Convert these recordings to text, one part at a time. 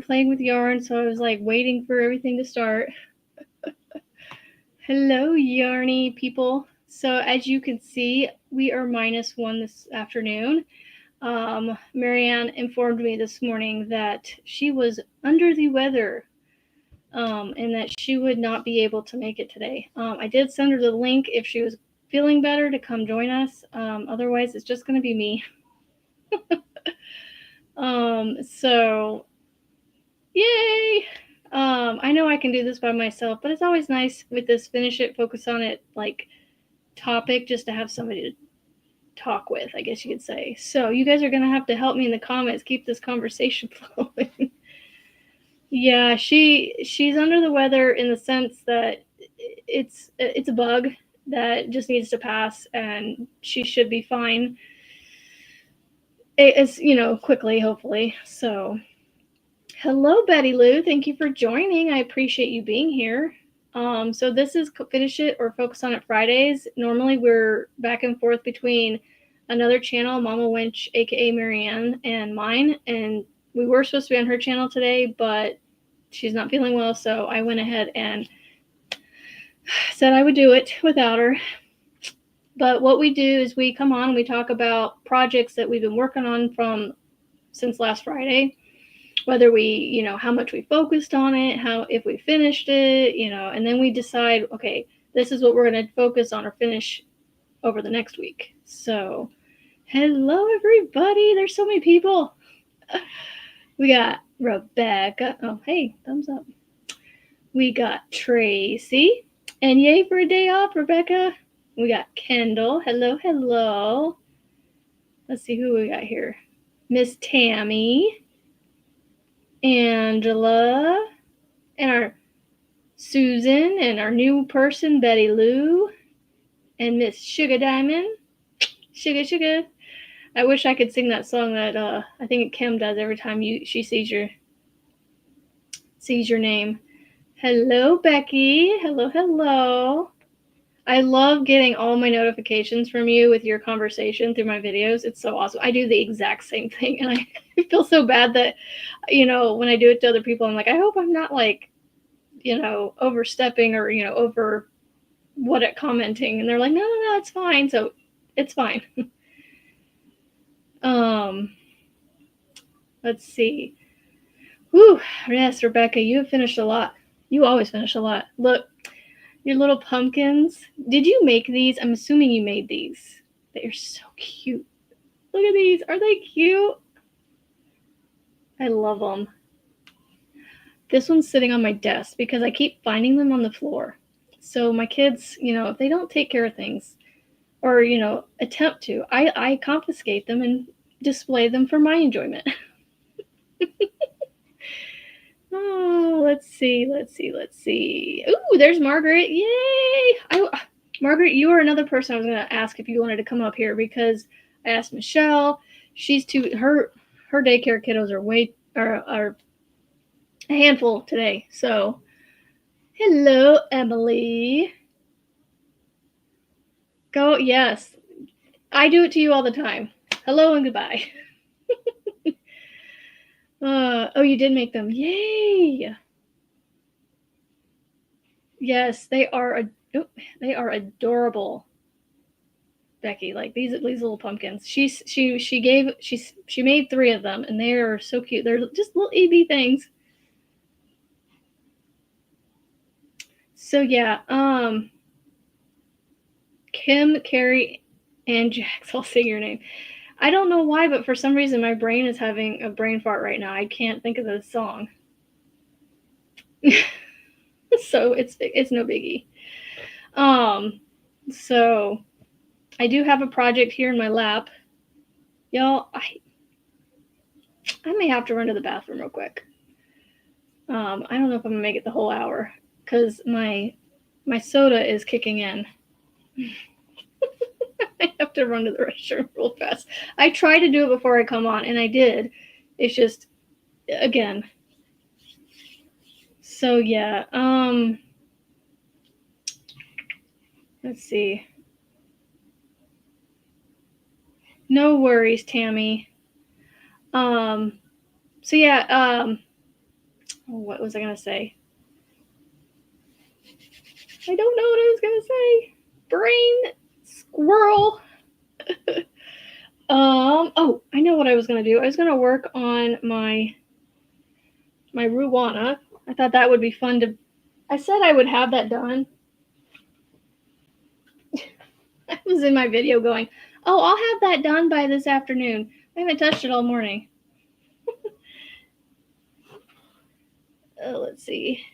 playing with yarn, so I was like waiting for everything to start. Hello, yarny people. So as you can see, we are -1 this afternoon. Marianne informed me this morning that she was under the weather, and that she would not be able to make it today. I did send her the link if she was feeling better to come join us. Otherwise, it's just going to be me. So yay! I know I can do this by myself, but it's always nice with this finish it, focus on it like topic just to have somebody to talk with, I guess you could say. So you guys are gonna have to help me in the comments keep this conversation flowing. Yeah, she's under the weather in the sense that it's a bug that just needs to pass, and she should be fine. It's quickly, hopefully. So hello, Betty Lou. Thank you for joining. I appreciate you being here. So this is Finish It or Focus on It Fridays. Normally we're back and forth between another channel, Mama Winch, aka Marianne, and mine. And we were supposed to be on her channel today, but she's not feeling well, so I went ahead and said I would do it without her. But what we do is we come on and we talk about projects that we've been working on since last Friday. Whether we, how much we focused on it, if we finished it, and then we decide, okay, this is what we're going to focus on or finish over the next week. So, hello, everybody. There's so many people. We got Rebecca. Oh, hey, thumbs up. We got Tracy. And yay for a day off, Rebecca. We got Kendall. Hello, hello. Let's see who we got here. Miss Tammy. Angela, and our Susan, and our new person, Betty Lou, and Miss Sugar Diamond. Sugar. I wish I could sing that song that I think Kim does every time she sees your name. Hello, Becky. Hello. I love getting all my notifications from you with your conversation through my videos. It's so awesome. I do the exact same thing, and I feel so bad that, when I do it to other people, I'm like, I hope I'm not like, overstepping or, over commenting. And they're like, no, it's fine. So it's fine. Let's see. Whew. Yes, Rebecca, you have finished a lot. You always finish a lot. Look. Your little pumpkins. Did you make these? I'm assuming you made these. They are so cute. Look at these. Are they cute? I love them. This one's sitting on my desk because I keep finding them on the floor. So my kids, if they don't take care of things or, attempt to, I confiscate them and display them for my enjoyment. Oh, let's see. Ooh, there's Margaret. Yay! Margaret, you are another person I was going to ask if you wanted to come up here because I asked Michelle. Her daycare kiddos are a handful today. So, hello, Emily. Go, yes. I do it to you all the time. Hello and goodbye. Oh, you did make them. Yay! Yes, they are adorable. Becky, like these little pumpkins. She made 3 of them, and they are so cute. They're just little EB things. So yeah, Kim, Carrie, and Jax. I'll say your name. I don't know why, but for some reason my brain is having a brain fart right now. I can't think of the song. So it's no biggie. So I do have a project here in my lap. Y'all, I may have to run to the bathroom real quick. I don't know if I'm gonna make it the whole hour because my soda is kicking in. I have to run to the restroom real fast. I try to do it before I come on, and I did. It's just, again. So yeah, let's see. No worries, Tammy. So yeah, what was I going to say? I don't know what I was going to say. Brain squirrel. Oh, I know what I was going to do. I was going to work on my Ruwana. I thought that would be fun to, I said I would have that done. I was in my video going, oh, I'll have that done by this afternoon. I haven't touched it all morning. Let's see.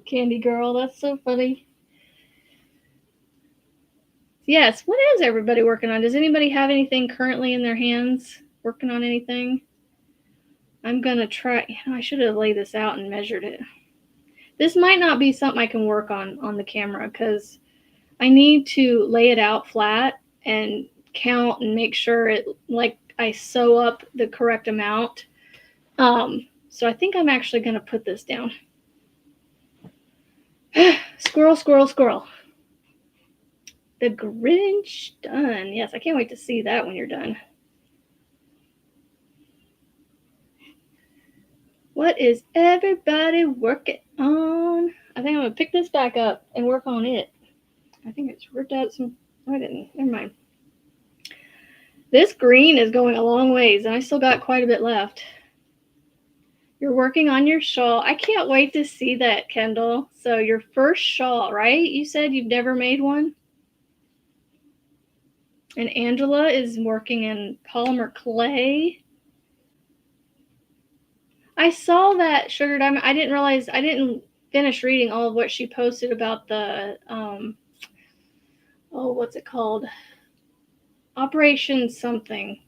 Candy Girl, that's so funny. Yes, what is everybody working on? Does anybody have anything currently in their hands? Working on anything? I'm going to try. I should have laid this out and measured it. This might not be something I can work on the camera because I need to lay it out flat and count and make sure it, like, I sew up the correct amount. So I think I'm actually going to put this down. Squirrel, squirrel, squirrel. The Grinch done. Yes, I can't wait to see that when you're done. What is everybody working on? I think I'm going to pick this back up and work on it. I think it's ripped out some. I didn't. Never mind. This green is going a long ways, and I still got quite a bit left. You're working on your shawl. I can't wait to see that, Kendall. So your first shawl, right? You said you've never made one? And Angela is working in polymer clay. I saw that Sugar Diamond. I didn't realize, I didn't finish reading all of what she posted about the, what's it called? Operation something.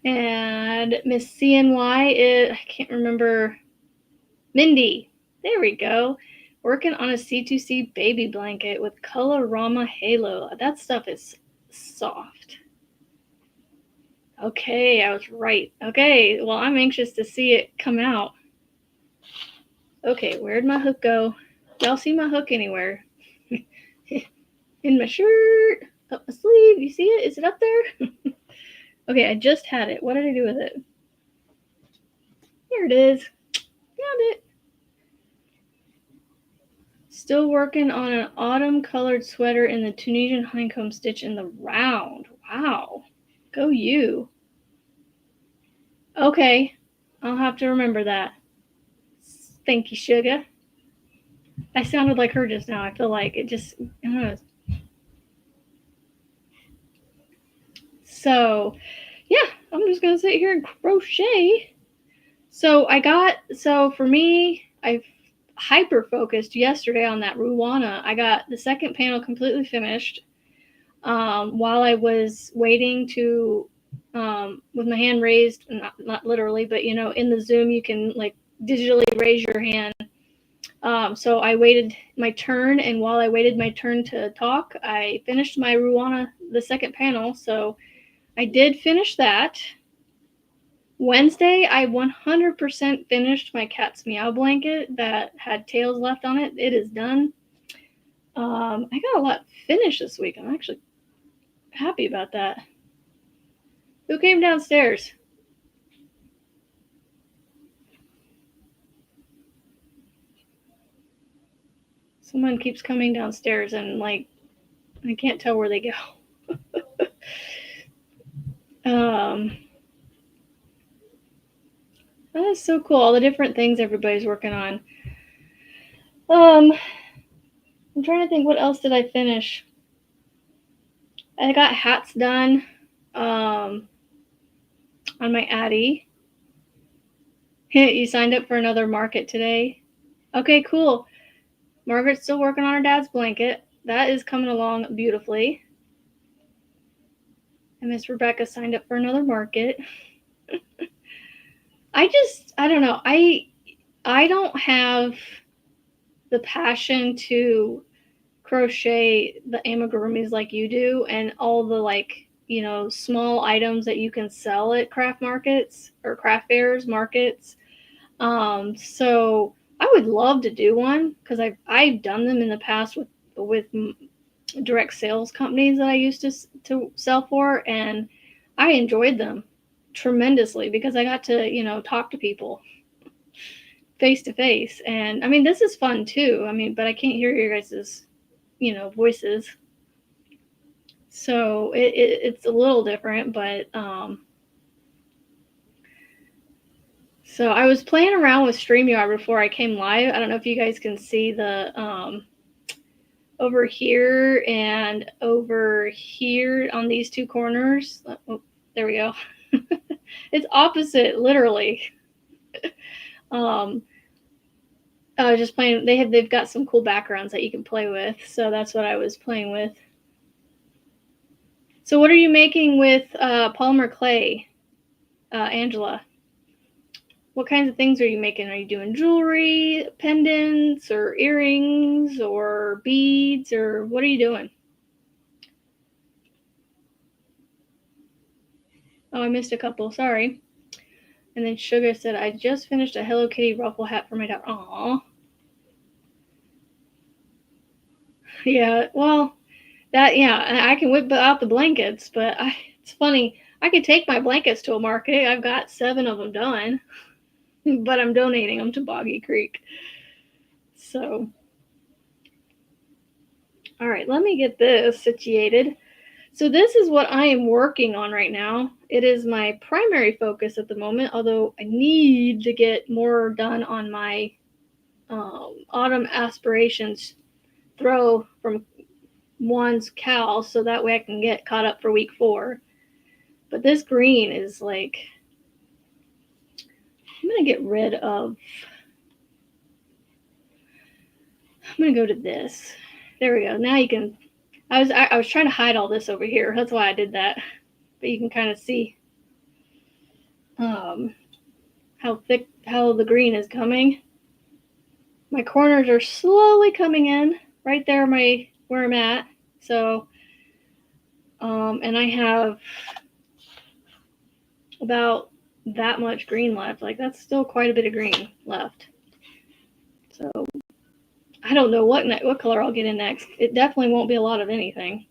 And Miss CNY is, I can't remember, Mindy. There we go. Working on a C2C baby blanket with Colorama Halo. That stuff is soft. Okay, I was right. Okay, well, I'm anxious to see it come out. Okay, where'd my hook go? Y'all see my hook anywhere? In my shirt, up my sleeve. You see it? Is it up there? Okay, I just had it. What did I do with it? Here it is. Found it. Still working on an autumn colored sweater in the Tunisian honeycomb stitch in the round. Wow. Go you. Okay, I'll have to remember that. Thank you, Sugar. I sounded like her just now. I feel like it just, I don't know. So, yeah, I'm just going to sit here and crochet. So for me, I hyper focused yesterday on that Ruwana. I got the second panel completely finished while I was waiting to, with my hand raised, not literally, but in the Zoom, you can like digitally raise your hand. So I waited my turn, and while I waited my turn to talk, I finished my Ruwana, the second panel. So I did finish that. Wednesday, I 100% finished my cat's meow blanket that had tails left on it. It is done. I got a lot finished this week. I'm actually happy about that. Who came downstairs? Someone keeps coming downstairs and like I can't tell where they go. That is so cool. All the different things everybody's working on. I'm trying to think, what else did I finish? I got hats done on my Addie. You signed up for another market today? Okay, cool. Margaret's still working on her dad's blanket. That is coming along beautifully. And Miss Rebecca signed up for another market. I don't know. I don't have the passion to crochet the amigurumis like you do, and all the small items that you can sell at craft markets or craft fairs markets. So I would love to do one because I've done them in the past with direct sales companies that I used to sell for, and I enjoyed them. tremendously because I got to, you know, talk to people face to face. And I mean, this is fun too. I mean, but I can't hear your guys's, you know, voices. So it's a little different, but so I was playing around with StreamYard before I came live. I don't know if you guys can see the over here and over here on these two corners. Oh, there we go. It's opposite, literally. I was just playing. They've got some cool backgrounds that you can play with, so that's what I was playing with. So, what are you making with polymer clay, Angela? What kinds of things are you making? Are you doing jewelry, pendants, or earrings, or beads, or what are you doing? Oh, I missed a couple. Sorry. And then Sugar said, I just finished a Hello Kitty ruffle hat for my daughter. Aww. Yeah, well, yeah, I can whip out the blankets, but it's funny. I could take my blankets to a market. I've got 7 of them done, but I'm donating them to Boggy Creek. So, all right, let me get this situated. So this is what I am working on right now. It is my primary focus at the moment, although I need to get more done on my autumn aspirations throw from one's cow, so that way I can get caught up for week 4. But this green is like, I'm going to get rid of, I'm going to go to this. There we go. Now you can, I was trying to hide all this over here. That's why I did that. But you can kind of see how the green is coming. My corners are slowly coming in right there where I'm at. So, and I have about that much green left. Like, that's still quite a bit of green left. So I don't know what color I'll get in next. It definitely won't be a lot of anything.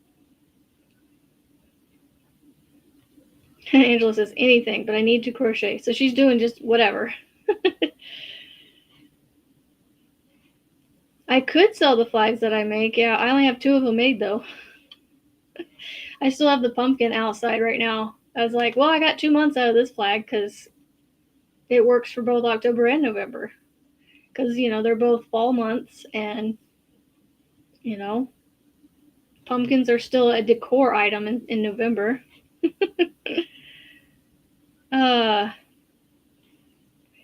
Angela says anything, but I need to crochet. So she's doing just whatever. I could sell the flags that I make. Yeah, I only have 2 of them made though. I still have the pumpkin outside right now. I was like, well, I got 2 months out of this flag because it works for both October and November. Because, you know, they're both fall months and, you know, pumpkins are still a decor item in November.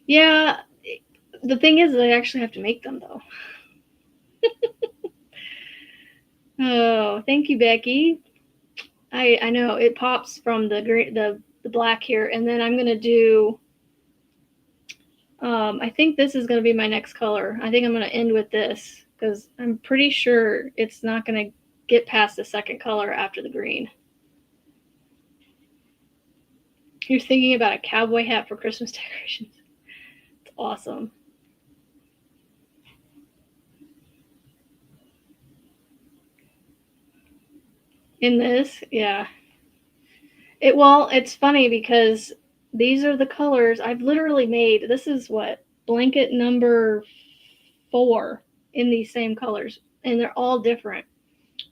Yeah, the thing is, I actually have to make them though. Oh, thank you, Becky. I know it pops from the black here, and then I'm gonna do. I think this is gonna be my next color. I think I'm gonna end with this because I'm pretty sure it's not gonna get past the second color after the green. You're thinking about a cowboy hat for Christmas decorations. It's awesome. In this, yeah. It's funny because these are the colors I've literally made. This is what, blanket number 4 in these same colors, and they're all different.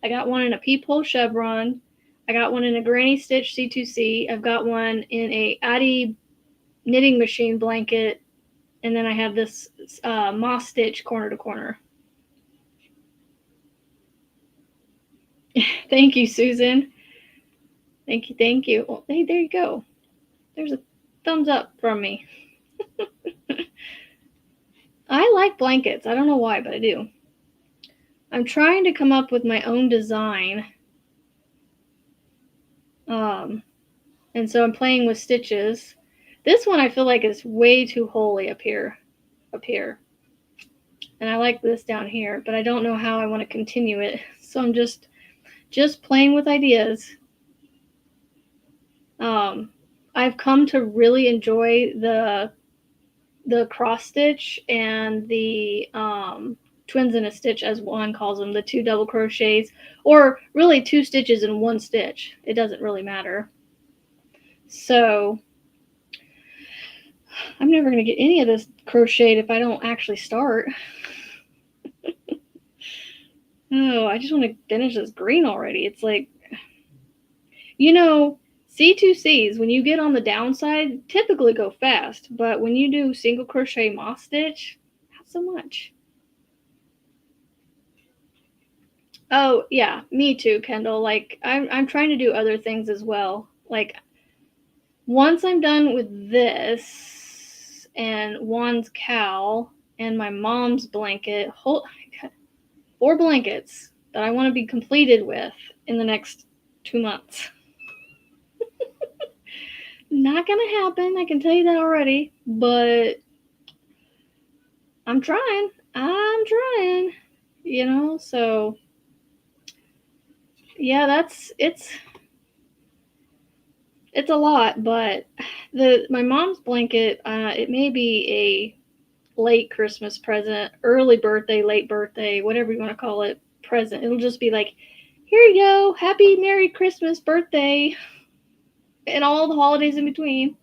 I got one in a peephole chevron. I got one in a granny stitch C2C. I've got one in a Addie knitting machine blanket, and then I have this moss stitch corner to corner. Thank you, Susan. Thank you. Well, hey, there you go. There's a thumbs up from me. I like blankets. I don't know why, but I do. I'm trying to come up with my own design. And so I'm playing with stitches. This one I feel like is way too holy up here. And I like this down here, but I don't know how I want to continue it. So I'm just playing with ideas. I've come to really enjoy the cross stitch and the twins in a stitch, as one calls them, the 2 double crochets, or really 2 stitches in 1 stitch. It doesn't really matter. So I'm never going to get any of this crocheted if I don't actually start. Oh, I just want to finish this green already. It's like, C2Cs, when you get on the downside, typically go fast, but when you do single crochet moss stitch, not so much. Oh, yeah, me too, Kendall. Like, I'm trying to do other things as well. Like, once I'm done with this and Juan's cowl and my mom's blanket, 4 blankets that I want to be completed with in the next 2 months. Not gonna happen, I can tell you that already, but I'm trying. So yeah, it's a lot, but my mom's blanket, it may be a late Christmas present, early birthday, late birthday, whatever you want to call it, present. It'll just be like, here you go, happy Merry Christmas birthday, and all the holidays in between.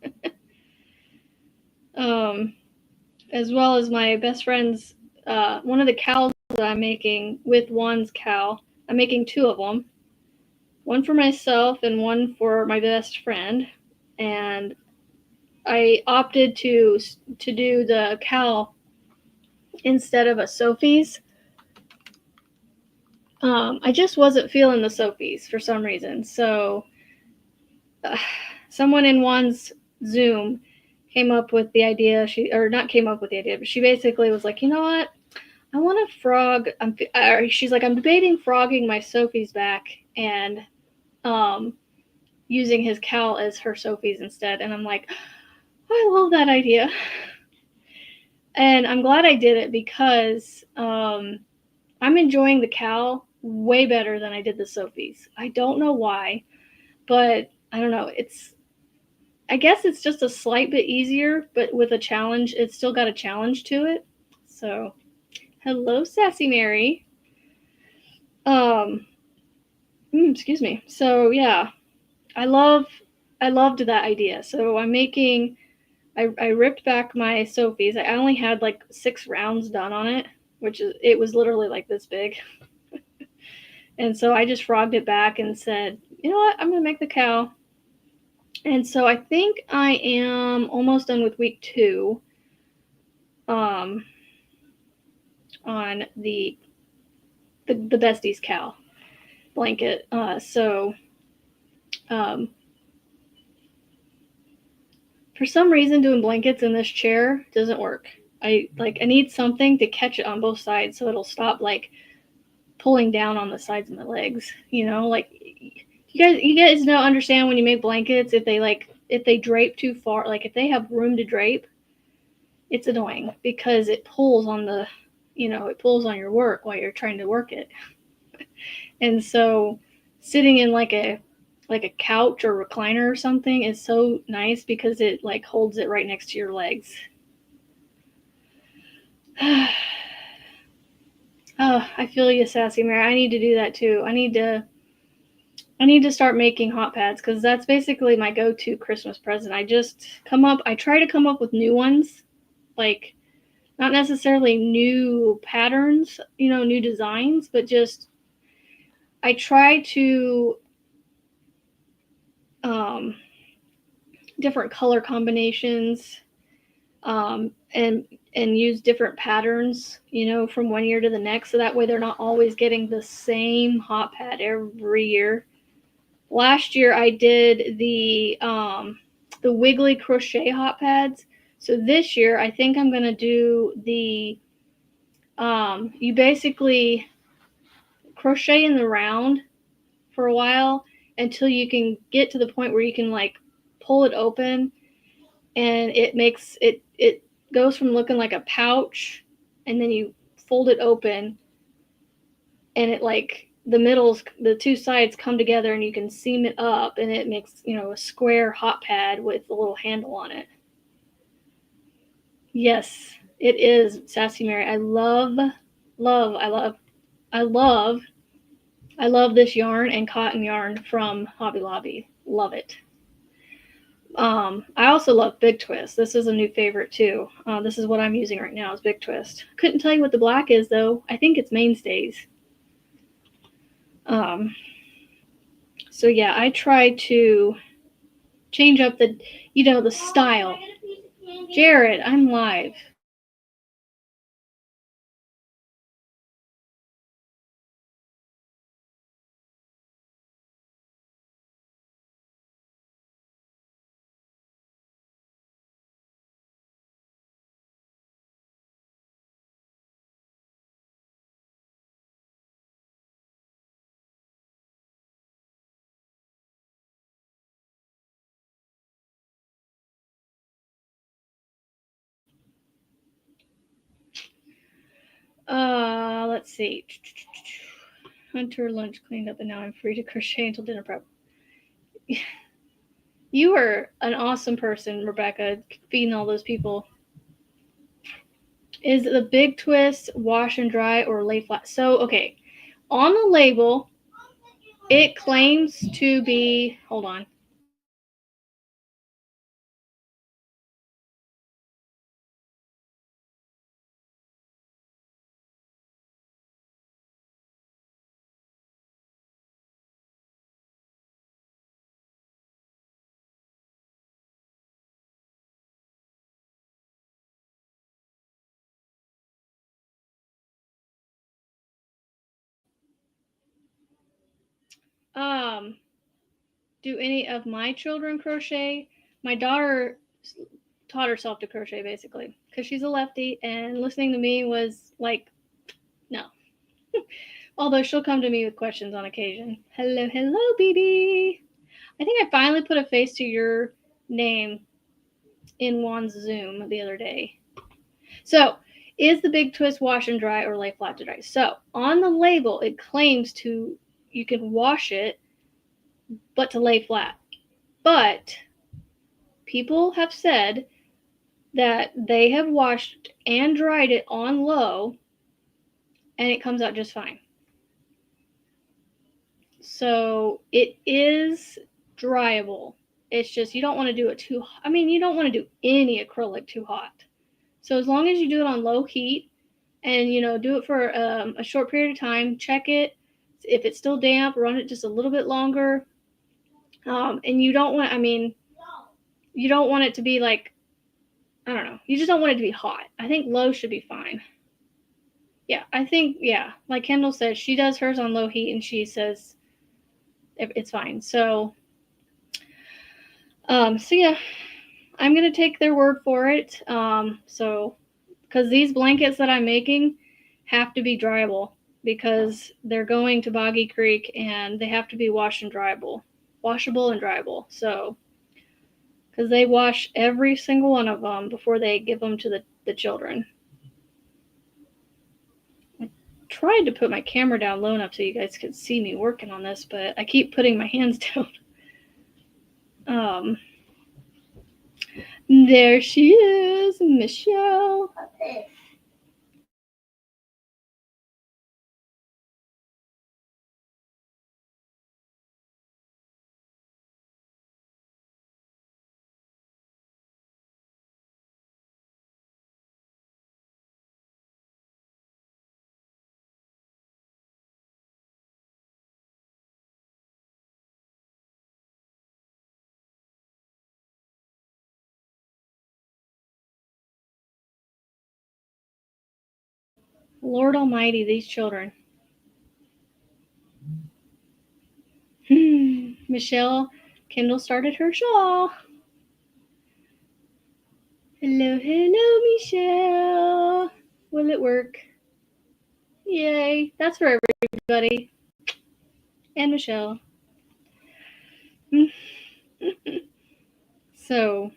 As well as my best friend's, one of the cowls that I'm making with Juan's cowl. I'm making 2 of them, one for myself and one for my best friend. And I opted to do the cowl instead of a Sophie's. I just wasn't feeling the Sophie's for some reason. So someone in Juan's Zoom came up with the idea. She basically was like, you know what? I want to frog. She's like, I'm debating frogging my Sophie's back and using his cowl as her Sophie's instead. And I'm like, I love that idea. And I'm glad I did it because I'm enjoying the cowl way better than I did the Sophie's. I don't know why, but I don't know. I guess it's just a slight bit easier, but with a challenge, it's still got a challenge to it. So, hello, Sassy Mary. Excuse me. So yeah, I loved that idea. So I'm making. I ripped back my Sophie's. I only had like 6 rounds done on it, it was literally like this big. And so I just frogged it back and said, you know what, I'm gonna make the cowl. And so I think I am almost done with week 2 on the Besties cowl blanket. For some reason, doing blankets in this chair doesn't work. I need something to catch it on both sides so it'll stop like pulling down on the sides of my legs. Like you guys don't understand when you make blankets, if they drape too far, like if they have room to drape, it's annoying because it pulls on your work while you're trying to work it. And so sitting in like a couch or recliner or something is so nice because it like holds it right next to your legs. Oh, I feel you, Sassy Mary. I need to do that too. I need to start making hot pads because that's basically my go-to Christmas present. I try to come up with new ones, like not necessarily new patterns, new designs, but just I try to different color combinations, and use different patterns, from one year to the next, so that way they're not always getting the same hot pad every year. Last year I did the wiggly crochet hot pads. So this year I think I'm going to do the you basically crochet in the round for a while until you can get to the point where you can like pull it open, and it goes from looking like a pouch, and then you fold it open, and it like the 2 sides come together, and you can seam it up, and it makes a square hot pad with a little handle on it. Yes, it is, Sassy Mary. I love this yarn and cotton yarn from Hobby Lobby. Love it. I also love Big Twist. This is a new favorite too. This is what I'm using right now is Big Twist. Couldn't tell you what the black is though. I think it's Mainstays. Um, so yeah, I try to change up the style. Jared, I'm live. Let's see. Hunter lunch cleaned up and now I'm free to crochet until dinner prep. You are an awesome person, Rebecca, feeding all those people. Is the Big Twist wash and dry or lay flat? So, okay, on the label, it claims to be, hold on. Um, do any of my children crochet? My daughter taught herself to crochet basically because she's a lefty, and listening to me was like, no. Although she'll come to me with questions on occasion. Hello, hello, BB. I think I finally put a face to your name in Juan's Zoom the other day. So, is the Big Twist wash and dry or lay flat to dry? So, on the label, it claims to you can wash it, but to lay flat. But people have said that they have washed and dried it on low, and it comes out just fine. So it is dryable. It's just you don't want to do it too. I mean, you don't want to do any acrylic too hot. So as long as you do it on low heat, and do it for a short period of time, check it. If it's still damp, run it just a little bit longer. And you don't want. I mean, you don't want it to be like, I don't know. You just don't want it to be hot. I think low should be fine. Yeah, I think, yeah. Like Kendall says, she does hers on low heat, and she says it's fine. So yeah, I'm gonna take their word for it. Because these blankets that I'm making have to be dryable because they're going to Boggy Creek and they have to be washable and dryable. So, because they wash every single one of them before they give them to the children. I tried to put my camera down low enough so you guys could see me working on this, but I keep putting my hands down. There she is, Michelle. Lord Almighty, these children. Michelle, Kendall started her shawl. Hello, hello, Michelle. Will it work? Yay. That's for everybody. And Michelle. So,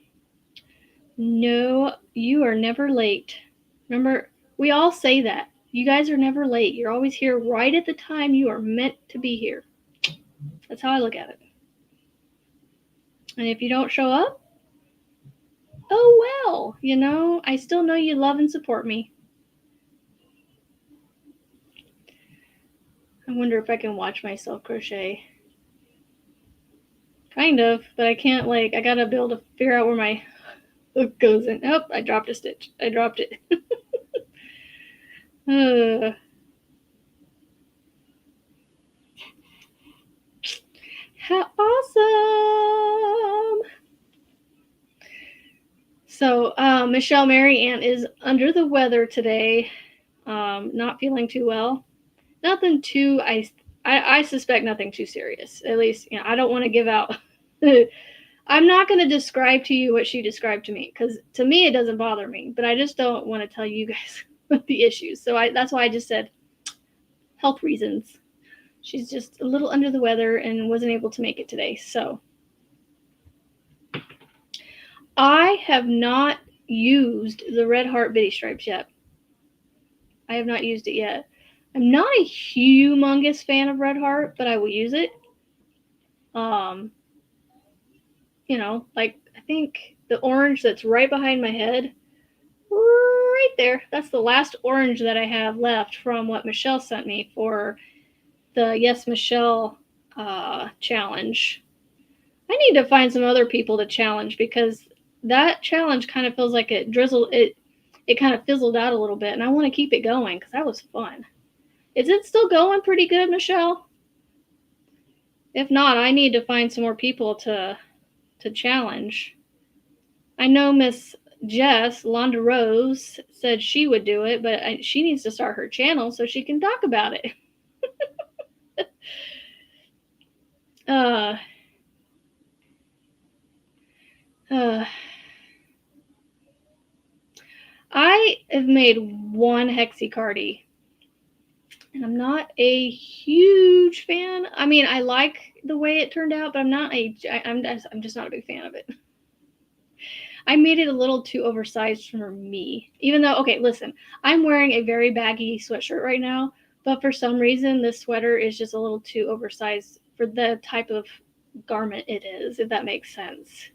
no, you are never late. Remember, we all say that. You guys are never late. You're always here right at the time you are meant to be here. That's how I look at it. And if you don't show up, oh well, I still know you love and support me. I wonder if I can watch myself crochet. Kind of, but I can't, like, I gotta be able to figure out where my hook goes in. Oh, I dropped a stitch. I dropped it. How awesome! So, Michelle Mary Ann is under the weather today, not feeling too well. Nothing too, I suspect nothing too serious. At least, you know, I don't want to give out. I'm not going to describe to you what she described to me, because to me it doesn't bother me, but I just don't want to tell you guys the issues. So that's why I just said health reasons. She's just a little under the weather and wasn't able to make it today. So I have not used the Red Heart Bitty Stripes yet. I have not used it yet. I'm not a humongous fan of Red Heart, but I will use it. You know, like, I think the orange that's right behind my head, right there, that's the last orange that I have left from what Michelle sent me for the Yes Michelle challenge. I need to find some other people to challenge, because that challenge kind of feels like it kind of fizzled out a little bit, and I want to keep it going because that was fun. Is it still going pretty good, Michelle? If not, I need to find some more people to challenge. I know Miss Jess Londa Rose said she would do it, but she needs to start her channel so she can talk about it. I have made one Hexicardy, and I'm not a huge fan. I mean, I like the way it turned out, but I'm just not a big fan of it. I made it a little too oversized for me. Even though, okay, listen, I'm wearing a very baggy sweatshirt right now, but for some reason this sweater is just a little too oversized for the type of garment it is, if that makes sense.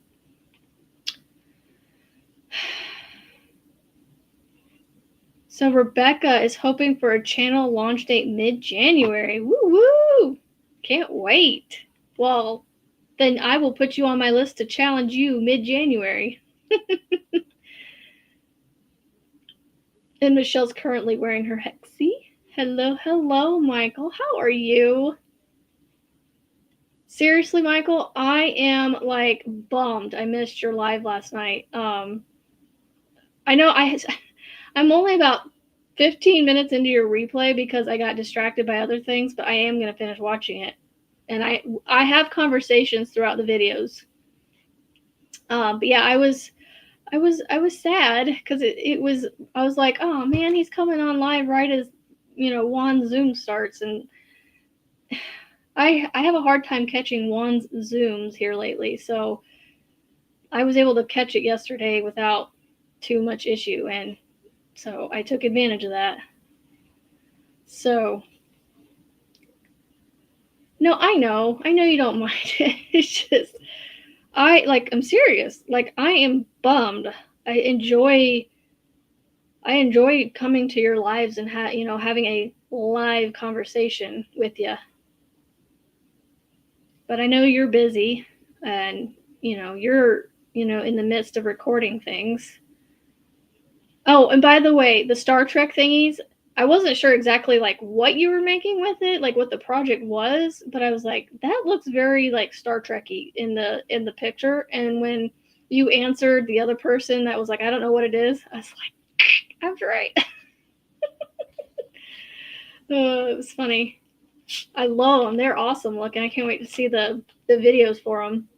So Rebecca is hoping for a channel launch date mid-January. Woo woo! Can't wait. Well, then I will put you on my list to challenge you mid-January. And Michelle's currently wearing her Hexie. Hello, Michael. How are you? Seriously, Michael, I am like bummed I missed your live last night. I know I'm only about 15 minutes into your replay because I got distracted by other things, but I am going to finish watching it. And I have conversations throughout the videos. But yeah, I was sad because I was like, oh man, he's coming on live right as, you know, Juan's Zoom starts, and I have a hard time catching Juan's Zooms here lately, so I was able to catch it yesterday without too much issue, and so I took advantage of that. So no, I know you don't mind it. It's just I'm serious. Like, I am bummed. I enjoy coming to your lives and having a live conversation with you. But I know you're busy, and you're in the midst of recording things. Oh, and by the way, the Star Trek thingies, I wasn't sure exactly like what you were making with it, like what the project was, but I was like, that looks very like Star Trek-y in the picture. And when you answered the other person that was like, I don't know what it is, I was like, that's right. It was funny. I love them. They're awesome looking. I can't wait to see the videos for them.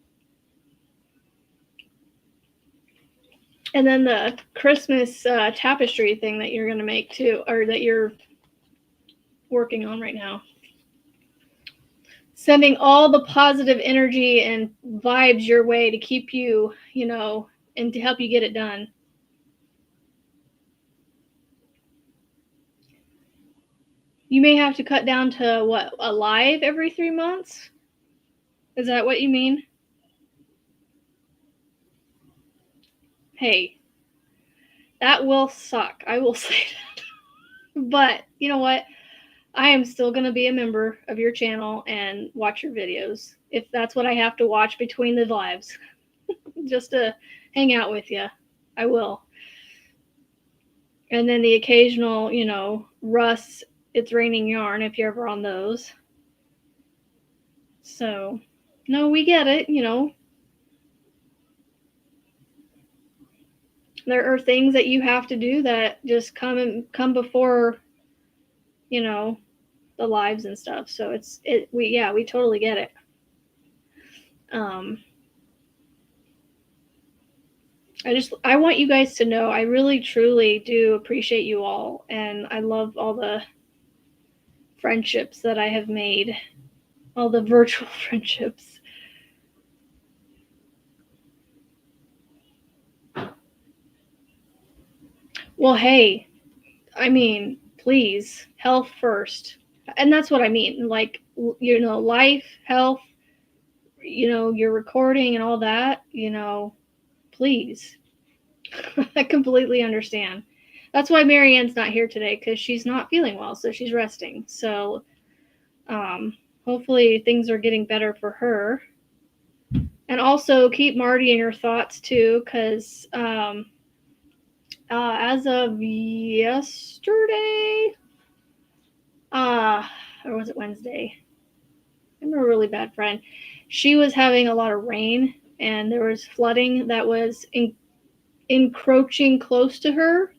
And then the Christmas tapestry thing that you're going to make too, or that you're working on right now. Sending all the positive energy and vibes your way to keep you, and to help you get it done. You may have to cut down to what, a live every 3 months? Is that what you mean? Hey, that will suck. I will say that. But you know what? I am still going to be a member of your channel and watch your videos if that's what I have to watch between the lives just to hang out with you. I will. And then the occasional, Russ, It's Raining Yarn if you're ever on those. So, no, we get it, There are things that you have to do that just come before, the lives and stuff. So we totally get it. I want you guys to know I really truly do appreciate you all, and I love all the friendships that I have made, all the virtual friendships. Well, hey, I mean, please, health first. And that's what I mean. Like, life, health, your recording and all that, please. I completely understand. That's why Marianne's not here today, because she's not feeling well, so she's resting. So hopefully things are getting better for her. And also keep Marty in your thoughts too, because as of yesterday, or was it Wednesday? I'm a really bad friend. She was having a lot of rain, and there was flooding that was encroaching close to her.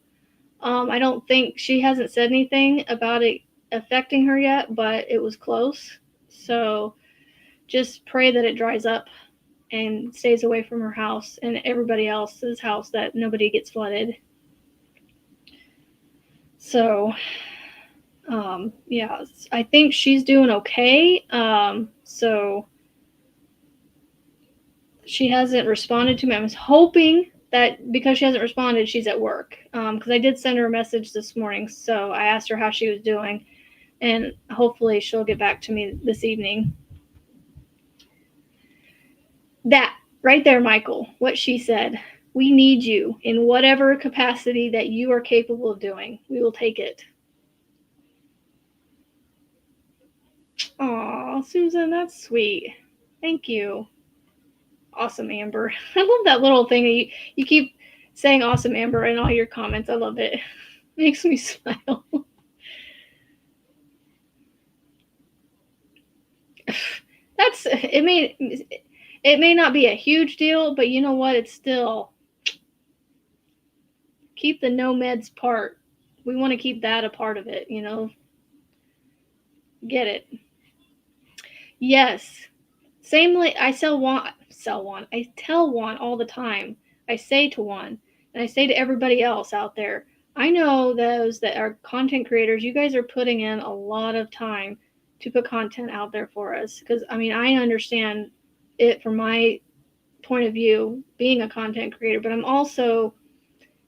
I don't think she hasn't said anything about it affecting her yet, but it was close. So just pray that it dries up and stays away from her house and everybody else's house, that nobody gets flooded. So, yeah, I think she's doing okay. So she hasn't responded to me. I was hoping that because she hasn't responded, she's at work. Because I did send her a message this morning, so I asked her how she was doing, and hopefully she'll get back to me this evening. That right there, Michael, what she said. We need you in whatever capacity that you are capable of doing. We will take it. Aw, Susan, that's sweet. Thank you. Awesome, Amber. I love that little thing. You keep saying awesome, Amber, in all your comments. I love it. Makes me smile. It may not be a huge deal, but you know what? It's still, keep the no meds part. We want to keep that a part of it, Get it? Yes. Samely, I tell Juan all the time. I say to Juan, and I say to everybody else out there, I know those that are content creators, you guys are putting in a lot of time to put content out there for us. Because, I understand it from my point of view, being a content creator, but I'm also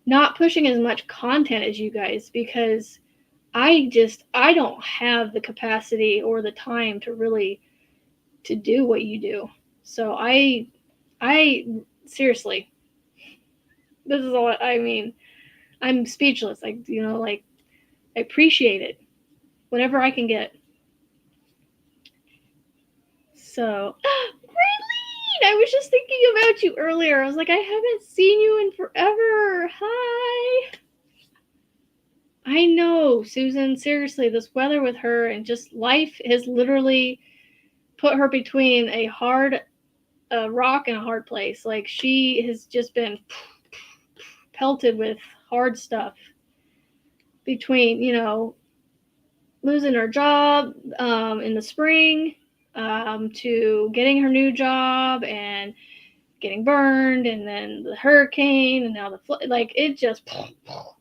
not pushing as much content as you guys, because I don't have the capacity or the time to do what you do. So I seriously, this is all I'm speechless. I appreciate it whenever I can get. So, Raylene, I was just thinking about you earlier. I was like, I haven't seen you in forever. Hi. I know, Susan. Seriously, this weather with her and just life has literally put her between a rock and a hard place. Like, she has just been pelted with hard stuff between, losing her job in the spring, to getting her new job and getting burned, and then the hurricane, and now the flood. Like, it just,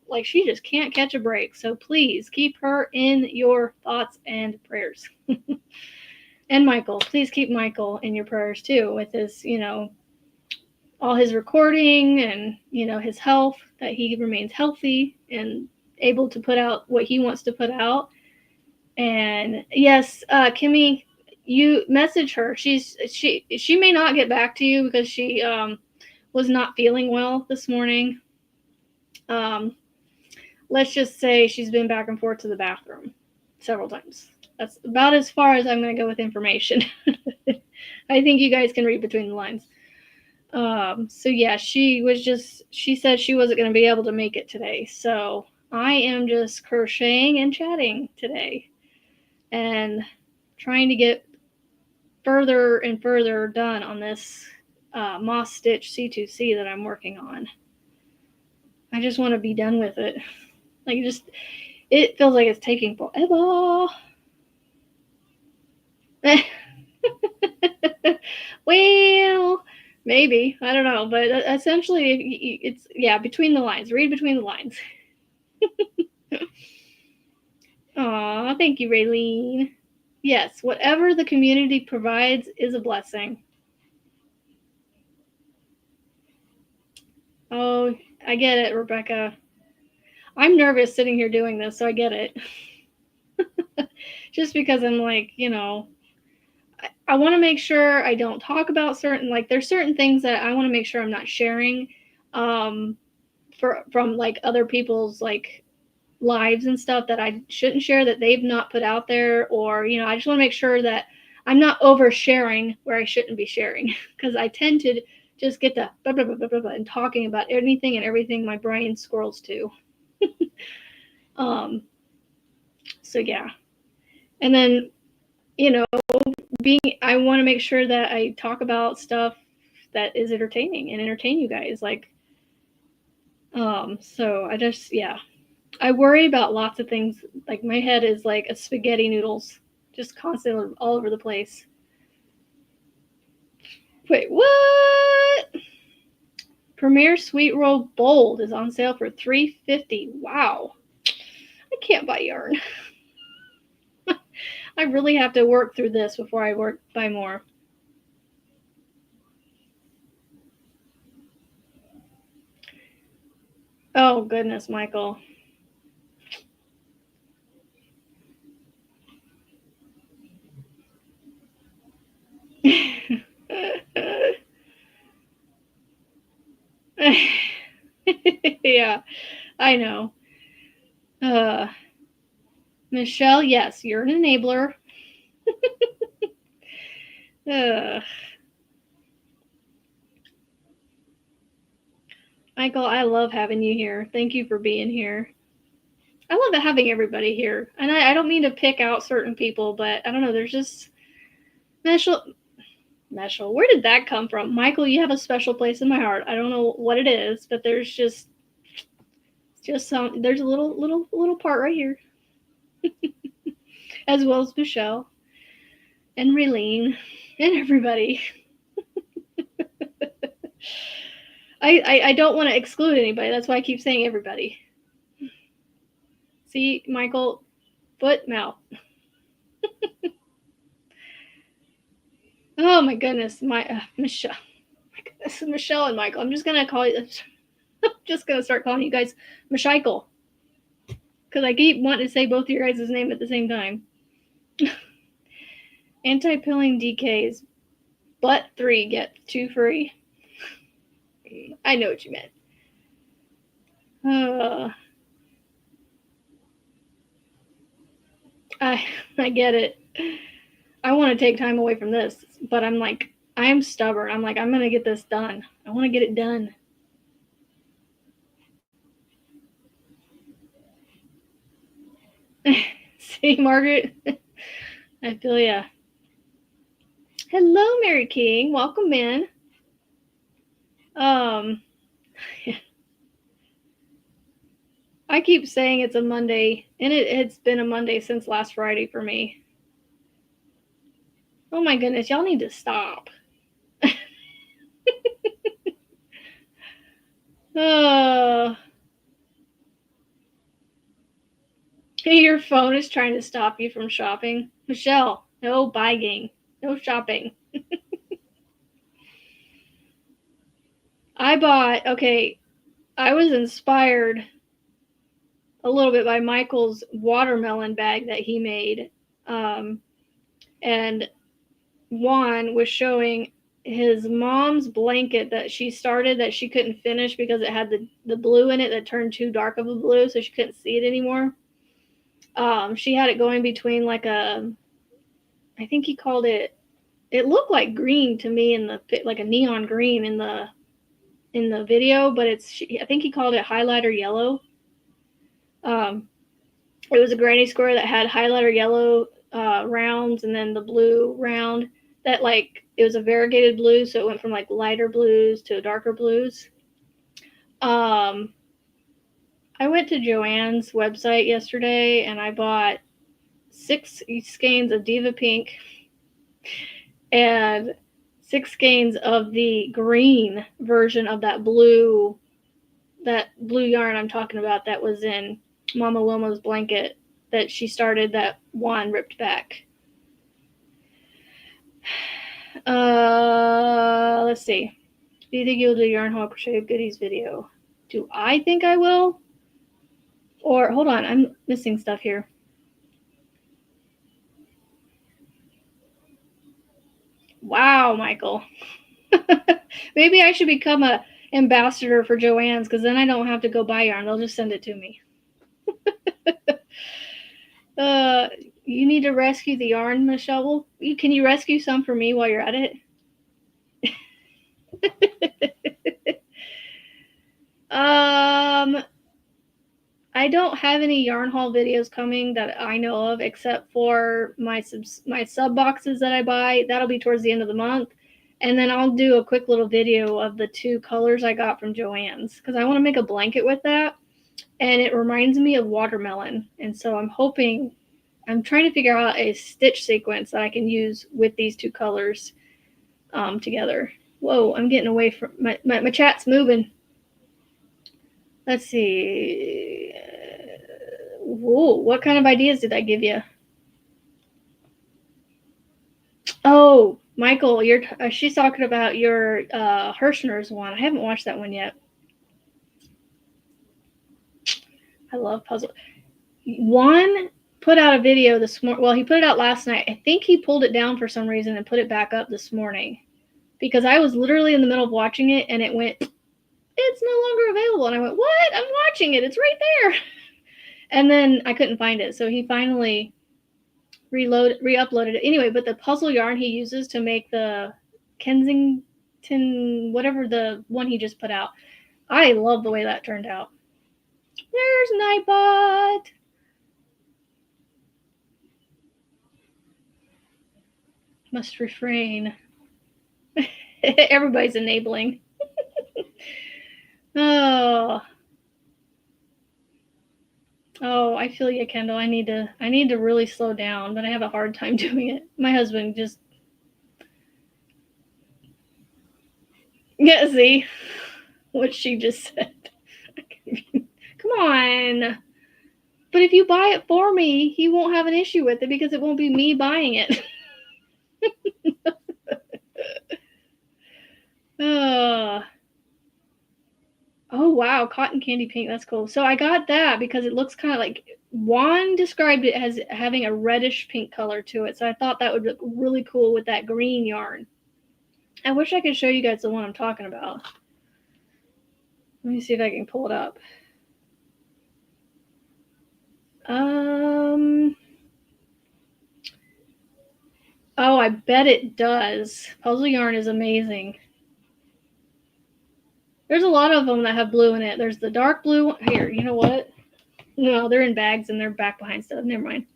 like, she just can't catch a break. So please keep her in your thoughts and prayers. And Michael, please keep Michael in your prayers too, with his, all his recording and, his health, that he remains healthy and able to put out what he wants to put out. And yes, Kimmy, you message her. She may not get back to you because she was not feeling well this morning. Let's just say she's been back and forth to the bathroom. several times. That's about as far as I'm going to go with information. I think you guys can read between the lines. So yeah, she said she wasn't going to be able to make it today. So I am just crocheting and chatting today and trying to get further and further done on this moss stitch C2C that I'm working on. I just want to be done with it. Like, it feels like it's taking forever. Well, maybe. I don't know. But essentially, it's, yeah, between the lines. Read between the lines. Aw, thank you, Raylene. Yes, whatever the community provides is a blessing. Oh, I get it, Rebecca. I'm nervous sitting here doing this, so I get it. Just because I'm like, I want to make sure I don't talk about there's certain things that I want to make sure I'm not sharing from like other people's like lives and stuff that I shouldn't share, that they've not put out there, or I just want to make sure that I'm not oversharing where I shouldn't be sharing, because I tend to just get the blah, blah, blah, blah, blah, blah, and talking about anything and everything my brain scrolls to. So yeah, and then I want to make sure that I talk about stuff that is entertaining and entertain you guys, like so I just, yeah, I worry about lots of things. Like, my head is like a spaghetti noodles, just constantly all over the place. Wait, what? Premier Sweet Roll Bold is on sale for $3.50. Wow. I can't buy yarn. I really have to work through this before I buy more. Oh, goodness, Michael. Yeah, I know. Michelle, yes, you're an enabler. Michael, I love having you here. Thank you for being here. I love having everybody here. And I don't mean to pick out certain people, but I don't know, there's just Meshel, where did that come from? Michael, you have a special place in my heart. I don't know what it is, but there's just there's a little part right here. As well as Michelle and Raylene and everybody. I don't want to exclude anybody. That's why I keep saying everybody. See, Michael, foot, mouth. Oh my goodness, Michelle. My goodness, Michelle and Michael. I'm just gonna call you. I'm just gonna start calling you guys Michael, because I keep wanting to say both of your guys' name at the same time. Anti-pilling DKs, but 3 get 2 free. I know what you meant. I get it. I want to take time away from this, but I'm like, I'm stubborn. I'm like, I'm going to get this done. I want to get it done. See, Margaret? I feel ya. Hello, Mary King. Welcome in. I keep saying it's a Monday, and it's been a Monday since last Friday for me. Oh my goodness, y'all need to stop. Your phone is trying to stop you from shopping. Michelle, no buying, no shopping. I was inspired a little bit by Michael's watermelon bag that he made. And Juan was showing his mom's blanket that she started that she couldn't finish because it had the blue in it that turned too dark of a blue, so she couldn't see it anymore. She had it going between like I think he called it looked like green to me in the, like a neon green in the video, but I think he called it highlighter yellow. It was a granny square that had highlighter yellow rounds and then the blue round that, like, it was a variegated blue, so it went from like lighter blues to darker blues. I went to Joann's website yesterday and I bought 6 skeins of Diva Pink and 6 skeins of the green version of that blue yarn I'm talking about that was in Mama Wilma's blanket that she started that Juan ripped back. Let's see. Do you think you'll do yarn haul crochet goodies video? Do I think I will? Or hold on, I'm missing stuff here. Wow, Michael. Maybe I should become a ambassador for Joann's, because then I don't have to go buy yarn. They'll just send it to me. You need to rescue the yarn, Michelle. Well, can you rescue some for me while you're at it? I don't have any yarn haul videos coming that I know of, except for my sub boxes that I buy. That'll be towards the end of the month. And then I'll do a quick little video of the 2 colors I got from Joann's, because I want to make a blanket with that. And it reminds me of watermelon. And so I'm trying to figure out a stitch sequence that I can use with these 2 colors together. Whoa, I'm getting away from my chat's moving. Let's see. Whoa, what kind of ideas did I give you? Oh, Michael, she's talking about your Hirschner's one. I haven't watched that one yet. I love puzzle. Juan put out a video this morning. Well, he put it out last night. I think he pulled it down for some reason and put it back up this morning, because I was literally in the middle of watching it and it went, it's no longer available. And I went, what? I'm watching it. It's right there. And then I couldn't find it. So he finally re-uploaded it. Anyway, but the puzzle yarn he uses to make the Kensington, whatever the one he just put out, I love the way that turned out. There's Nightbot. Must refrain. Everybody's enabling. Oh, I feel you, Kendall. I need to really slow down, but I have a hard time doing it. My husband just, yeah, see what she just said. Come on. But if you buy it for me, he won't have an issue with it because it won't be me buying it. Oh, wow. Cotton candy pink. That's cool. So I got that because it looks kind of like, Juan described it as having a reddish pink color to it. So I thought that would look really cool with that green yarn. I wish I could show you guys the one I'm talking about. Let me see if I can pull it up. Oh, I bet it does. Puzzle yarn is amazing. There's a lot of them that have blue in it. There's the dark blue one. Here, you know what? No, they're in bags and they're back behind stuff. Never mind.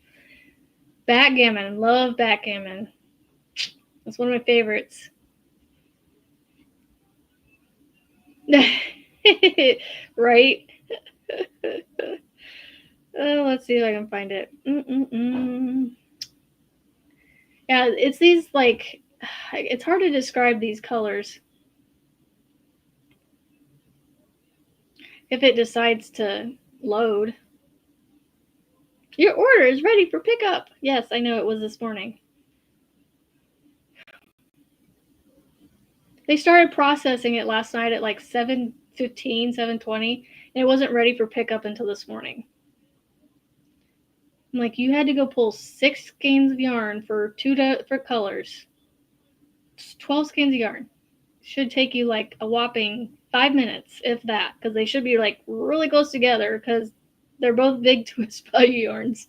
Backgammon. Love backgammon. That's one of my favorites. Right? Let's see if I can find it. Yeah, it's these, like, it's hard to describe these colors. If it decides to load. Your order is ready for pickup. Yes, I know, it was this morning. They started processing it last night at like 7:15, 7:20, and it wasn't ready for pickup until this morning. I'm like, you had to go pull 6 skeins of yarn for 2 different colors. It's 12 skeins of yarn. Should take you like a whopping 5 minutes, if that, because they should be like really close together, because They're both big twist value yarns.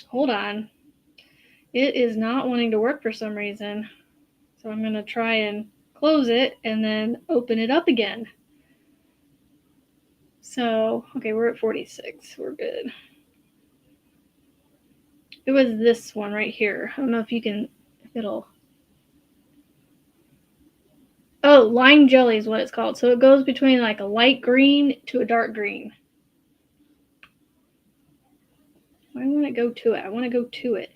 Hold on. It is not wanting to work for some reason. So I'm going to try and close it and then open it up again. So, okay, we're at 46. We're good. It was this one right here. I don't know if you can, if it'll. Oh, lime jelly is what it's called. So it goes between like a light green to a dark green. I want to go to it. I want to go to it.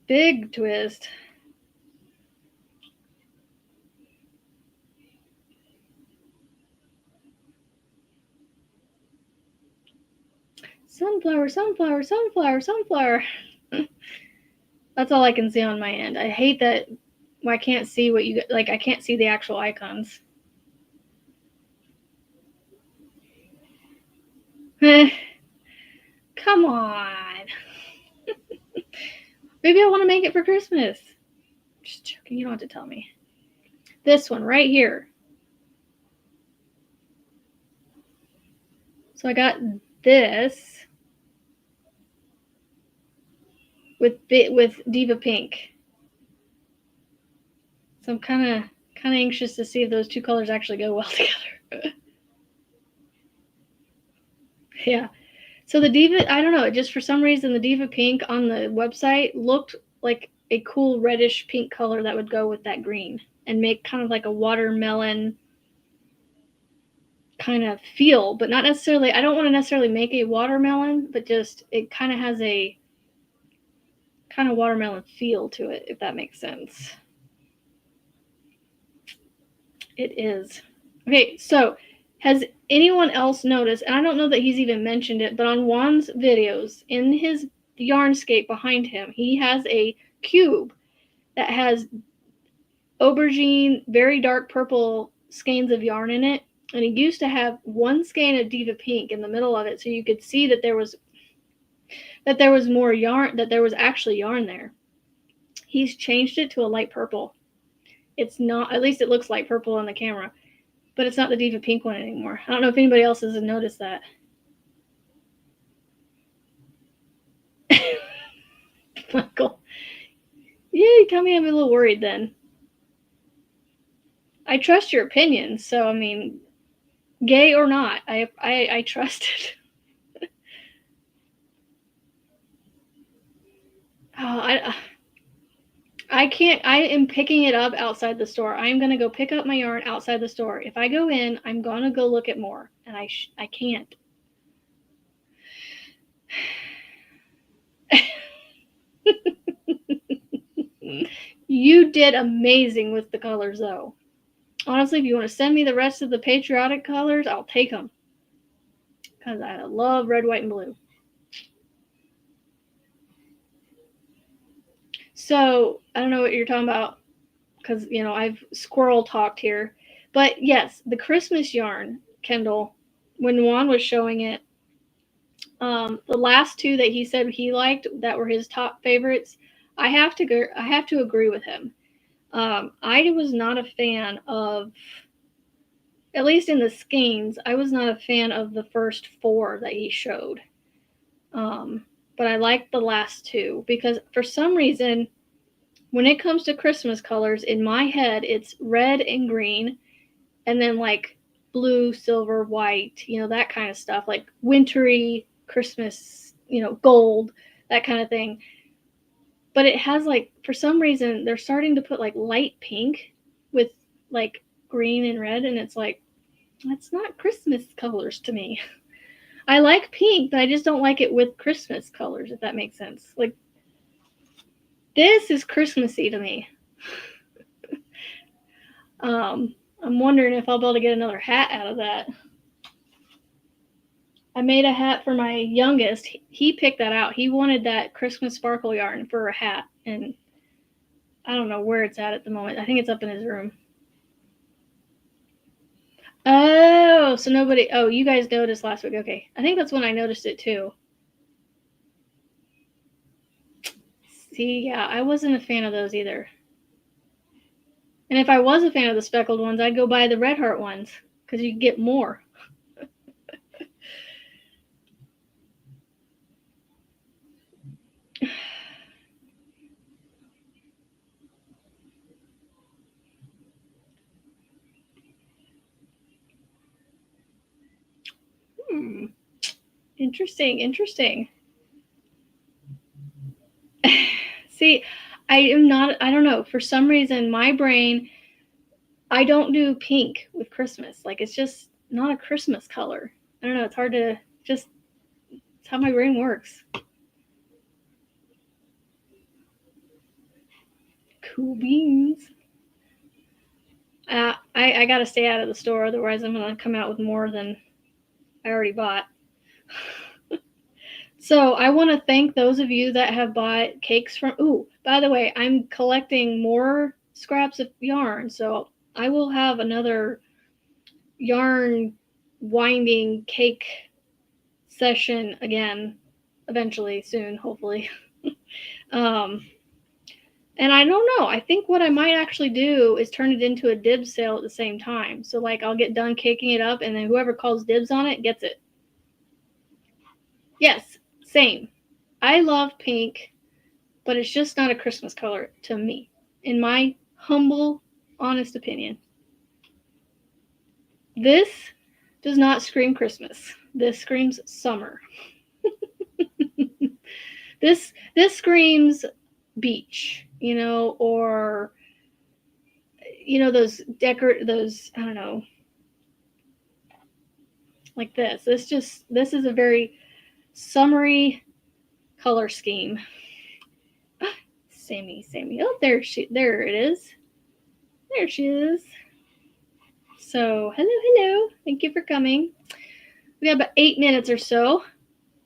Big twist. Sunflower, sunflower, sunflower, sunflower. That's all I can see on my end. I hate that I can't see what you like. I can't see the actual icons. Come on. Maybe I want to make it for Christmas. Just joking. You don't have to tell me. This one right here. So I got this with Diva Pink. So I'm kind of anxious to see if those two colors actually go well together. Yeah. So the Diva, I don't know, just for some reason the Diva Pink on the website looked like a cool reddish pink color that would go with that green and make kind of like a watermelon kind of feel, but not necessarily, I don't want to necessarily make a watermelon, but just it kind of has a kind of watermelon feel to it, if that makes sense. It is. Okay, so has anyone else noticed, and I don't know that he's even mentioned it, but on Juan's videos, in his Yarnscape behind him, he has a cube that has aubergine, very dark purple skeins of yarn in it, and he used to have one skein of Diva Pink in the middle of it, so you could see that there was more yarn, that there was actually yarn there. He's changed it to a light purple. It's not, at least it looks light purple on the camera, but it's not the Diva Pink one anymore. I don't know if anybody else has noticed that. Michael. Yeah, you tell me I'm a little worried then. I trust your opinion, so I mean, gay or not, I trust it. Oh, I can't. I am picking it up outside the store. I'm gonna go pick up my yarn outside the store. If I go in, I'm gonna go look at more, and I can't. You did amazing with the colors, though. Honestly, if you want to send me the rest of the patriotic colors, I'll take them. Because I love red, white, and blue. So, I don't know what you're talking about. Because, you know, I've squirrel talked here. But yes, the Christmas yarn, Kendall, when Juan was showing it, the last two that he said he liked that were his top favorites, I have to agree with him. I was not a fan of, at least in the skeins, I was not a fan of the first four that he showed. But I liked the last two because for some reason, when it comes to Christmas colors, in my head, it's red and green, and then like blue, silver, white, you know, that kind of stuff, like wintry Christmas, you know, gold, that kind of thing. But it has like, for some reason, they're starting to put like light pink with like green and red, and it's like, that's not Christmas colors to me. I like pink, but I just don't like it with Christmas colors, if that makes sense. Like, this is Christmassy to me. I'm wondering if I'll be able to get another hat out of that. I made a hat for my youngest. He picked that out. He wanted that Christmas sparkle yarn for a hat, and I don't know where it's at the moment. I think it's up in his room. Oh, so nobody. Oh, you guys noticed last week. Okay. I think that's when I noticed it too. See, yeah, I wasn't a fan of those either. And if I was a fan of the speckled ones, I'd go buy the red heart ones because you get more. Interesting. See, I don't know. For some reason, my brain, I don't do pink with Christmas. Like, it's just not a Christmas color. I don't know. It's hard to it's how my brain works. Cool beans. I got to stay out of the store. Otherwise, I'm going to come out with more than I already bought. So I want to thank those of you that have bought cakes from, by the way, I'm collecting more scraps of yarn. So I will have another yarn winding cake session again eventually, soon, hopefully. And I don't know. I think what I might actually do is turn it into a dibs sale at the same time. So, like, I'll get done caking it up, and then whoever calls dibs on it gets it. Yes, same. I love pink, but it's just not a Christmas color to me, in my humble, honest opinion. This does not scream Christmas. This screams summer. This screams beach, or those I don't know, like this. This is a very summery color scheme. Sammy. Oh, there it is. There she is. So, hello. Thank you for coming. We got about 8 minutes or so.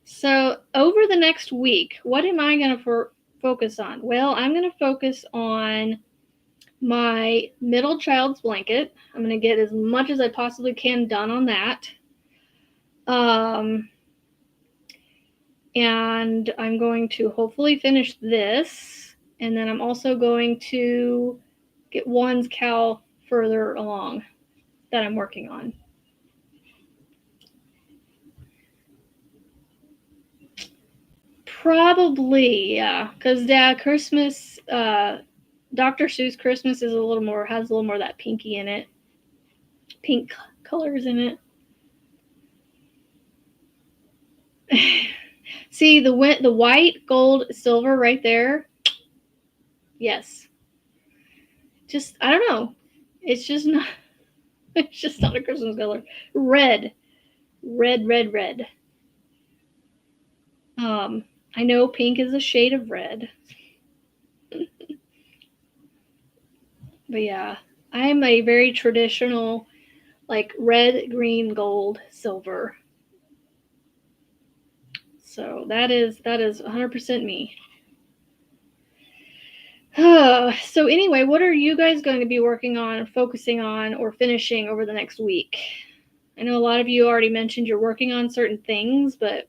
So, over the next week, what am I going to focus on? Well, I'm going to focus on my middle child's blanket. I'm going to get as much as I possibly can done on that. And I'm going to hopefully finish this. And then I'm also going to get one's cowl further along that I'm working on. Probably, yeah. Because, Christmas, Dr. Seuss Christmas has a little more of that pinky in it. Pink colors in it. See the white, gold, silver right there. Yes. Just, I don't know. It's just not a Christmas color. Red. I know pink is a shade of red. But yeah, I am a very traditional, like, red, green, gold, silver. So that is 100% me. So anyway, what are you guys going to be working on, focusing on, or finishing over the next week? I know a lot of you already mentioned you're working on certain things, but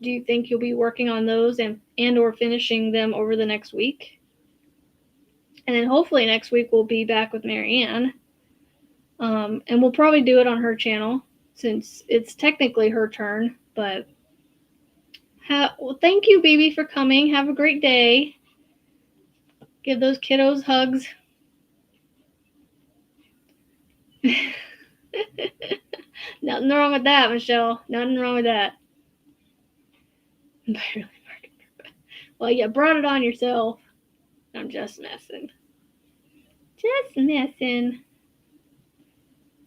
do you think you'll be working on those and or finishing them over the next week? And then hopefully next week we'll be back with Marianne. And we'll probably do it on her channel since it's technically her turn. But well, thank you, baby, for coming. Have a great day. Give those kiddos hugs. Nothing wrong with that, Michelle. Nothing wrong with that. Well, you brought it on yourself. I'm just messing.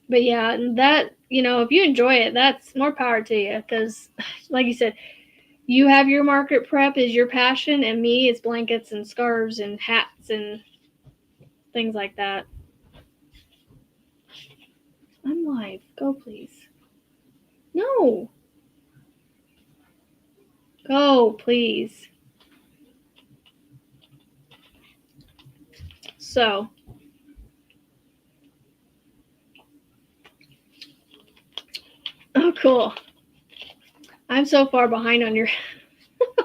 But yeah, that, if you enjoy it, that's more power to you. Because, like you said, you have your market prep is your passion, and me, it's blankets and scarves and hats and things like that. I'm live. Go, please. No. Go, please. So, oh, cool. I'm so far behind on your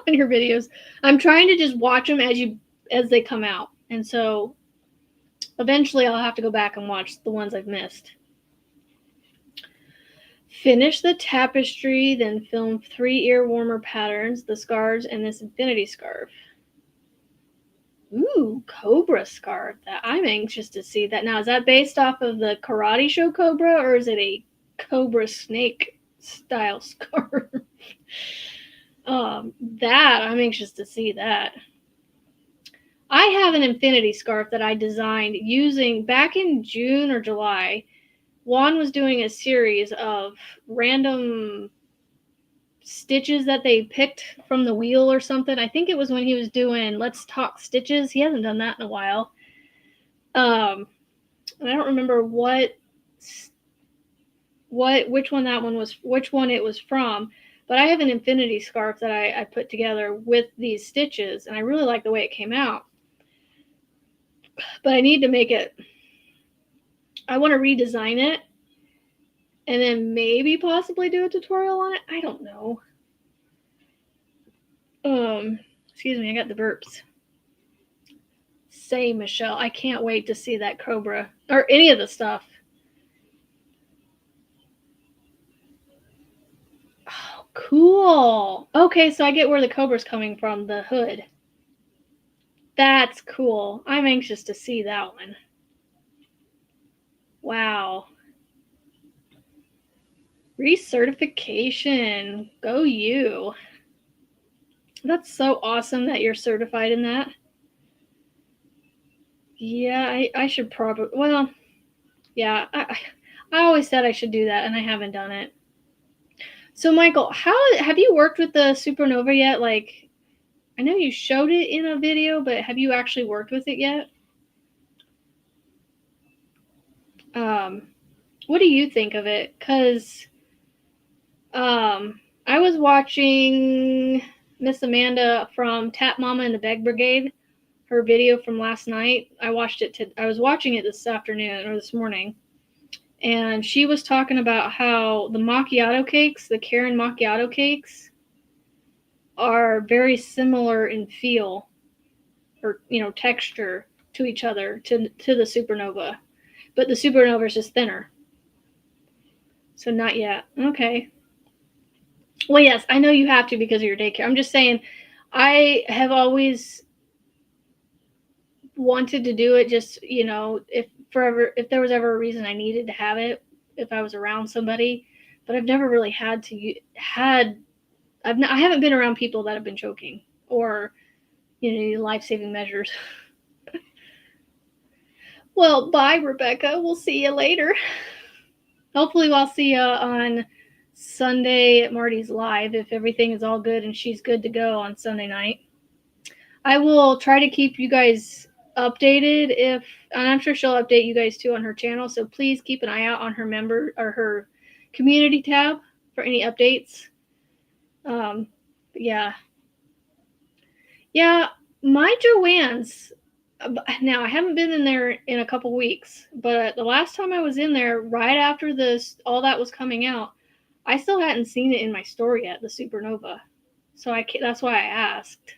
on your videos. I'm trying to just watch them as they come out. And so Eventually, I'll have to go back and watch the ones I've missed. Finish the tapestry, then film 3 ear warmer patterns, the scarves, and this infinity scarf. Ooh, Cobra scarf. That I'm anxious to see that. Now, is that based off of the karate show Cobra, or is it a Cobra snake style scarf? That I'm anxious to see that. I have an infinity scarf that I designed using back in June or July. Juan was doing a series of random stitches that they picked from the wheel or something. I think it was when he was doing Let's Talk Stitches. He hasn't done that in a while. And I don't remember which one it was from, but I have an infinity scarf that I put together with these stitches, and I really like the way it came out. But I need to make it, I want to redesign it and then maybe possibly do a tutorial on it. I don't know. Excuse me, I got the burps. Say, Michelle, I can't wait to see that Cobra or any of the stuff. Oh, cool. Okay, so I get where the Cobra's coming from, the hood. That's cool. I'm anxious to see that one. Wow. Recertification. Go you. That's so awesome that you're certified in that. Yeah, I should probably, well, yeah, I always said I should do that, and I haven't done it. So, Michael, how have you worked with the supernova yet? Like, I know you showed it in a video, but have you actually worked with it yet? What do you think of it? Because I was watching Miss Amanda from Tap Mama and the Beg Brigade, her video from last night. I was watching it this afternoon or this morning, and she was talking about how the macchiato cakes, the Karen macchiato cakes, are very similar in feel or texture to each other to the supernova, but the supernova is just thinner. So not yet. Okay. Well, yes, I know you have to because of your daycare. I'm just saying, I have always wanted to do it. Just if there was ever a reason I needed to have it, if I was around somebody, but I've never really I haven't been around people that have been choking or life-saving measures. Well, bye, Rebecca. We'll see you later. Hopefully, I'll see you on Sunday at Marty's Live if everything is all good and she's good to go on Sunday night. I will try to keep you guys updated and I'm sure she'll update you guys too on her channel. So please keep an eye out on her member or her community tab for any updates. Yeah, my Joanne's. Now I haven't been in there in a couple weeks, but the last time I was in there, right after all that was coming out, I still hadn't seen it in my store yet, the supernova. So that's why I asked.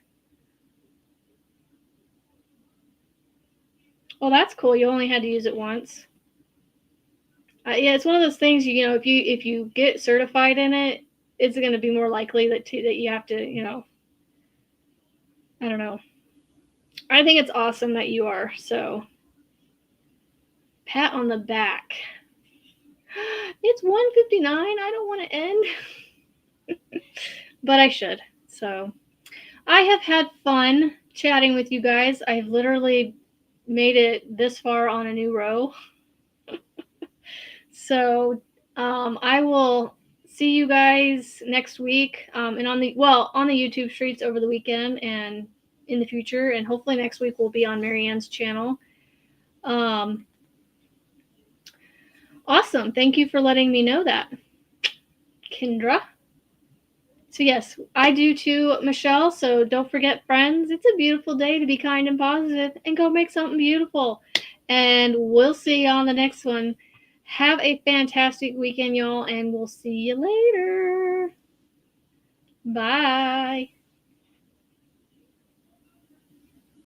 Well, that's cool. You only had to use it once. Yeah, it's one of those things. If you get certified in it, it's going to be more likely that you have to. I don't know. I think it's awesome that you are. So, pat on the back. It's 1:59. I don't want to end, but I should. So, I have had fun chatting with you guys. I've literally made it this far on a new row. So, I will see you guys next week, and on the YouTube streets over the weekend and in the future, and hopefully next week we'll be on Marianne's channel. Awesome. Thank you for letting me know that, Kendra. So yes, I do too, Michelle. So don't forget, friends, it's a beautiful day to be kind and positive and go make something beautiful. And we'll see you on the next one. Have a fantastic weekend, y'all, and we'll see you later. Bye.